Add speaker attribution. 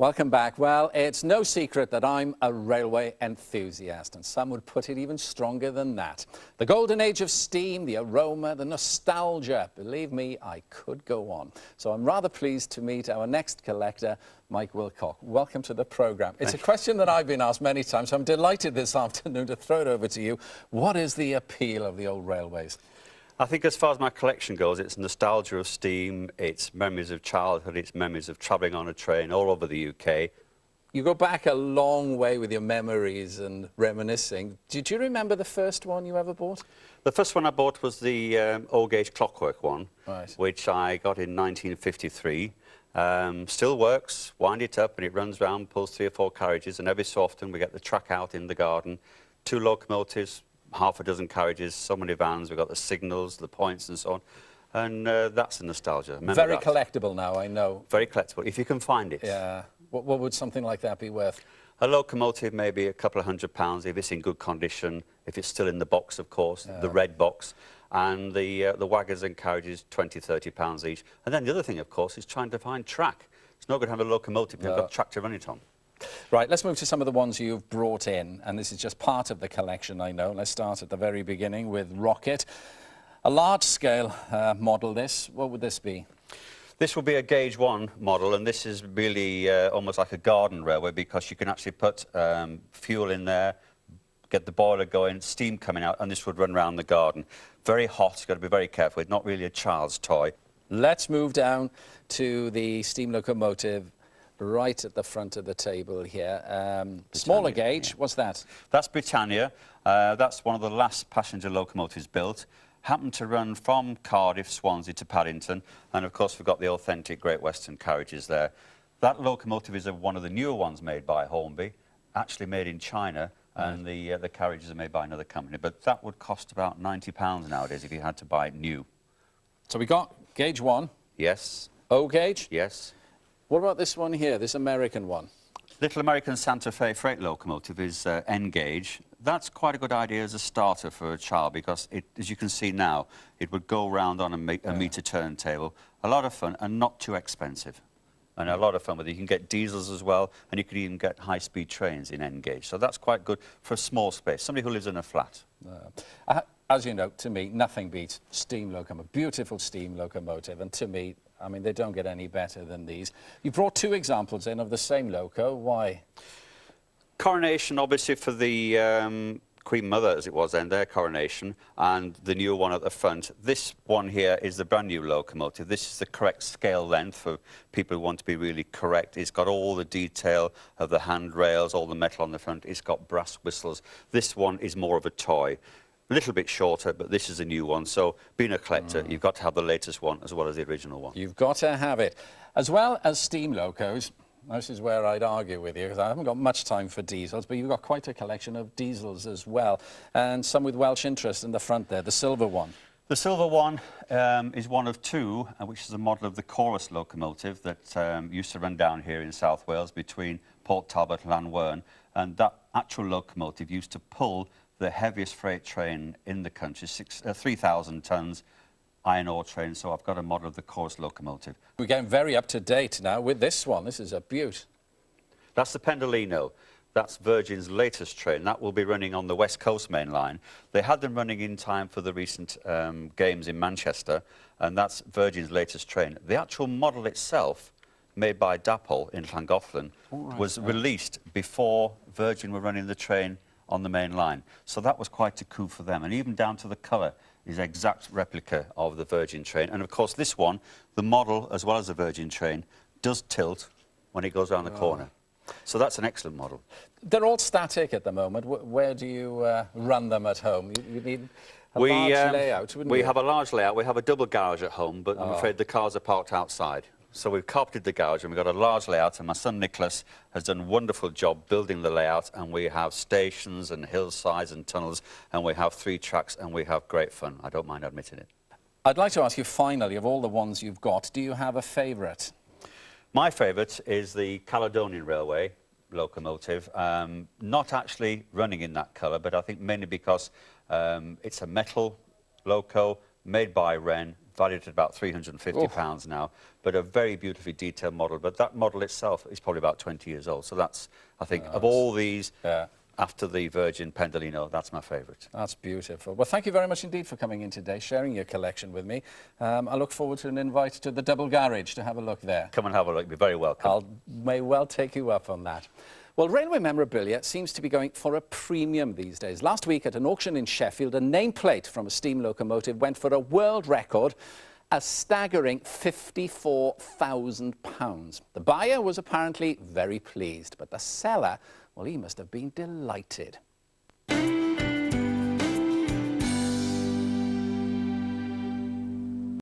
Speaker 1: Welcome back. Well, it's no secret that I'm a railway enthusiast, and some would put it even stronger than that. The golden age of steam, the aroma, the nostalgia. Believe me, I could go on. So I'm rather pleased to meet our next collector, Mike Wilcock. Welcome to the programme. It's a question that I've been asked many times, so I'm delighted this afternoon to throw it over to you. What is the appeal of the old railways?
Speaker 2: I think as far as my collection goes, it's nostalgia of steam, it's memories of childhood, it's memories of travelling on a train all over the UK.
Speaker 1: You go back a long way with your memories and reminiscing. Did you remember the first one you ever bought?
Speaker 2: The first one I bought was the all-gauge clockwork one,
Speaker 1: Right.
Speaker 2: which I got in 1953. Still works, wind it up and it runs round, pulls 3 or 4 carriages, and every so often we get the track out in the garden, 2 locomotives, half a dozen carriages, so many vans, we've got the signals, the points and so on. And that's a nostalgia.
Speaker 1: Very collectible now, I know.
Speaker 2: Very collectible, if you can find it.
Speaker 1: Yeah. What would something like that be worth?
Speaker 2: A locomotive, maybe a couple of £100 if it's in good condition, if it's still in the box, of course, the red box. And the wagons and carriages, £20, £30 each. And then the other thing, of course, is trying to find track. It's not going to have a locomotive if you've got track to run it on.
Speaker 1: Right, let's move to some of the ones you've brought in, and this is just part of the collection, I know. Let's start at the very beginning with Rocket. A large-scale model, this. What would this be?
Speaker 2: This will be a Gauge 1 model, and this is really almost like a garden railway because you can actually put fuel in there, get the boiler going, steam coming out, and this would run around the garden. Very hot, you've got to be very careful. It's not really a child's toy. Let's
Speaker 1: move down to the steam locomotive right at the front of the table here. Smaller gauge, yeah. What's that?
Speaker 2: That's Britannia. That's one of the last passenger locomotives built. Happened to run from Cardiff, Swansea to Paddington, and of course we've got the authentic Great Western carriages there. That locomotive is one of the newer ones made by Hornby, actually made in China, and the carriages are made by another company. But that would cost about £90 nowadays if you had to buy it new.
Speaker 1: So we got Gauge 1.
Speaker 2: Yes.
Speaker 1: O gauge?
Speaker 2: Yes.
Speaker 1: What about this one here, this American one?
Speaker 2: Little American Santa Fe freight locomotive is N gauge. That's quite a good idea as a starter for a child because, as you can see now, it would go round on a meter turntable. A lot of fun and not too expensive. And a lot of fun with it. You can get diesels as well, and you could even get high-speed trains in N gauge. So that's quite good for a small space, somebody who lives in a flat.
Speaker 1: As you know, to me, nothing beats steam locomotive, beautiful steam locomotive, and to me, I mean, they don't get any better than these. You brought 2 examples in of the same loco. Why?
Speaker 2: Coronation, obviously, for the Queen Mother, as it was then, their coronation, and the new one at the front. This one here is the brand new locomotive. This is the correct scale length for people who want to be really correct. It's got all the detail of the handrails, all the metal on the front. It's got brass whistles. This one is more of a toy. A little bit shorter, but this is a new one. So, being a collector, you've got to have the latest one as well as the original one.
Speaker 1: You've got to have it. As well as steam locos, this is where I'd argue with you, because I haven't got much time for diesels, but you've got quite a collection of diesels as well, and some with Welsh interest in the front there, the silver one.
Speaker 2: The silver one is one of 2, which is a model of the Chorus locomotive that used to run down here in South Wales between Port Talbot and Llanwern, and that actual locomotive used to pull the heaviest freight train in the country, 3,000 tons iron ore train. So I've got a model of the Chorus locomotive.
Speaker 1: We're getting very up to date now with this one. This is a beaut.
Speaker 2: That's the Pendolino. That's Virgin's latest train. That will be running on the West Coast main line. They had them running in time for the recent games in Manchester, and that's Virgin's latest train. The actual model itself, made by Dapol in Llangollen, was released before Virgin were running the train on the main line. So that was quite a coup for them. And even down to the colour is an exact replica of the Virgin train. And of course this one, the model as well as the Virgin train, does tilt when it goes around the corner. So that's an excellent model.
Speaker 1: They're all static at the moment. Where do you run them at home? You need a large layout, wouldn't you?
Speaker 2: We have a large layout. We have a double garage at home, but I'm afraid the cars are parked outside. So we've carpeted the garage and we've got a large layout, and my son Nicholas has done a wonderful job building the layout, and we have stations and hillsides and tunnels, and we have 3 tracks, and we have great fun. I don't mind admitting it.
Speaker 1: I'd like to ask you finally, of all the ones you've got, do you have a favourite?
Speaker 2: My favourite is the Caledonian Railway locomotive, not actually running in that colour, but I think mainly because it's a metal loco made by Wren, valued at about £350 now, but a very beautifully detailed model. But that model itself is probably about 20 years old. So that's, I think, of all these, after the Virgin Pendolino, that's my favourite.
Speaker 1: That's beautiful. Well, thank you very much indeed for coming in today, sharing your collection with me. I look forward to an invite to the Double Garage to have a look there.
Speaker 2: Come and have a look. You're very welcome.
Speaker 1: May well take you up on that. Well, railway memorabilia seems to be going for a premium these days. Last week at an auction in Sheffield, a nameplate from a steam locomotive went for a world record, a staggering £54,000. The buyer was apparently very pleased, but the seller, well, he must have been delighted.